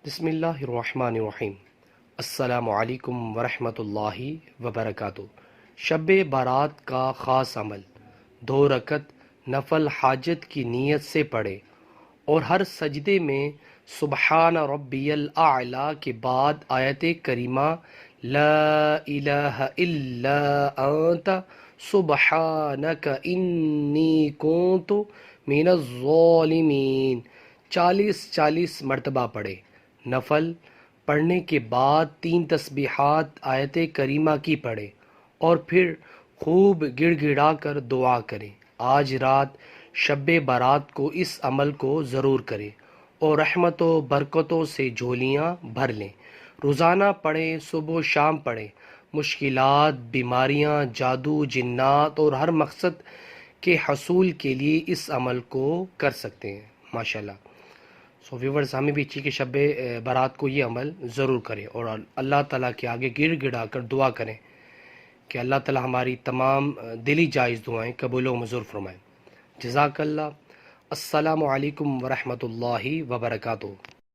بسم اللہ الرحمن الرحیم۔ السلام علیکم ورحمۃ اللہ وبرکاتہ۔ شب بارات کا خاص عمل 2 رکعت نفل حاجت کی نیت سے پڑھے اور ہر سجدے میں سبحان ربی الاعلی کے بعد آیت کریمہ لا الہ الا انت سبحانک انی کنت من الظالمین 40 مرتبہ پڑھے۔ نفل پڑھنے کے بعد 3 تسبیحات آیت کریمہ کی پڑھے اور پھر خوب گڑ گڑا کر دعا کریں۔ آج رات شب بارات کو اس عمل کو ضرور کریں اور رحمت و برکتوں سے جھولیاں بھر لیں۔ روزانہ پڑھیں، صبح و شام پڑھیں۔ مشکلات، بیماریاں، جادو، جنات اور ہر مقصد کے حصول کے لیے اس عمل کو کر سکتے ہیں۔ ماشاءاللہ۔ ویورز، ہمیں بھی چاہیے کہ شب بارات کو یہ عمل ضرور کریں اور اللہ تعالیٰ کے آگے گڑ گڑا کر دعا کریں کہ اللہ تعالیٰ ہماری تمام دلی جائز دعائیں قبول و منظور فرمائیں۔ جزاک اللہ۔ السلام علیکم ورحمۃ اللہ وبرکاتہ۔